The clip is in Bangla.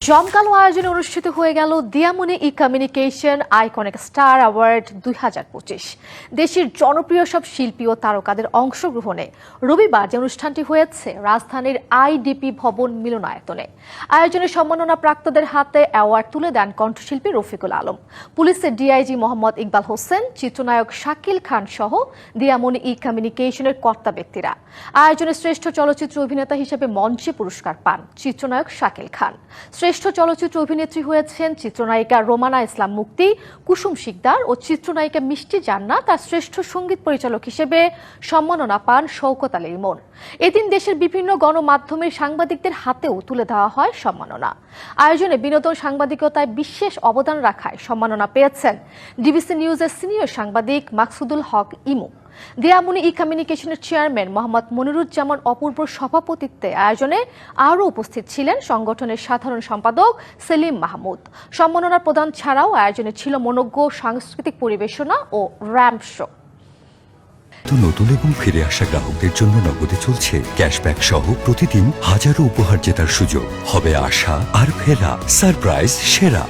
জমকালো আয়োজনে অনুষ্ঠিত হয়ে গেল দিয়ামনি ই-কমিউনিকেশন আইকনিক স্টার অ্যাওয়ার্ড 2025। দেশের জনপ্রিয় সব শিল্পী ও তারকাদের অংশগ্রহণে রবিবার যে অনুষ্ঠানটি হয়েছে রাজধানীর আইডিপি ভবন মিলনায়তনে। আয়োজনে সম্মাননা প্রাপ্তদের হাতে অ্যাওয়ার্ড তুলে দেন কণ্ঠশিল্পী রফিকুল আলম, পুলিশের ডিআইজি মোহাম্মদ ইকবাল হোসেন, চিত্রনায়ক শাকিল খান সহ দিয়ামনি ই-কমিউনিকেশনের কর্তা ব্যক্তিরা। আয়োজনে শ্রেষ্ঠ চলচ্চিত্র অভিনেতা হিসেবে মঞ্চে পুরস্কার পান চিত্রনায়ক শাকিল খান। শ্রেষ্ঠ চলচ্চিত্র অভিনেত্রী হয়েছেন চিত্রনায়িকা রোমানা ইসলাম মুক্তি, কুসুম শিকদার ও চিত্রনায়িকা মিষ্টি জান্নাত। তার শ্রেষ্ঠ সঙ্গীত পরিচালক হিসেবে সম্মাননা পান শওকত আলী ইমন। এদিন দেশের বিভিন্ন গণমাধ্যমের সাংবাদিকদের হাতেও তুলে দেওয়া হয় সম্মাননা। আয়োজনে বিনোদন সাংবাদিকতায় বিশেষ অবদান রাখায় সম্মাননা পেয়েছেন ডিবিসি নিউজের সিনিয়র সাংবাদিক মাকসুদুল হক ইমু। দিয়ামনি ই-কমিউনিকেশনের চেয়ারম্যান মোহাম্মদ মনিরুজ্জামান অপূর্বর সভাপতিত্বে আয়োজনে আরও উপস্থিত ছিলেন সংগঠনের সাধারণ সম্পাদক সেলিম মাহমুদ। সম্মাননা প্রদান ছাড়াও আয়োজনে ছিল মনোজ্ঞ সাংস্কৃতিক পরিবেশনা ও র্যাম্প শো। নতুন এবং ফিরে আসা গ্রাহকদের জন্য নগদে চলছে ক্যাশব্যাক সহ প্রতিদিন হাজারো উপহার জেতার সুযোগ। হবে আশা আর ফেরা, সারপ্রাইজ সেরা।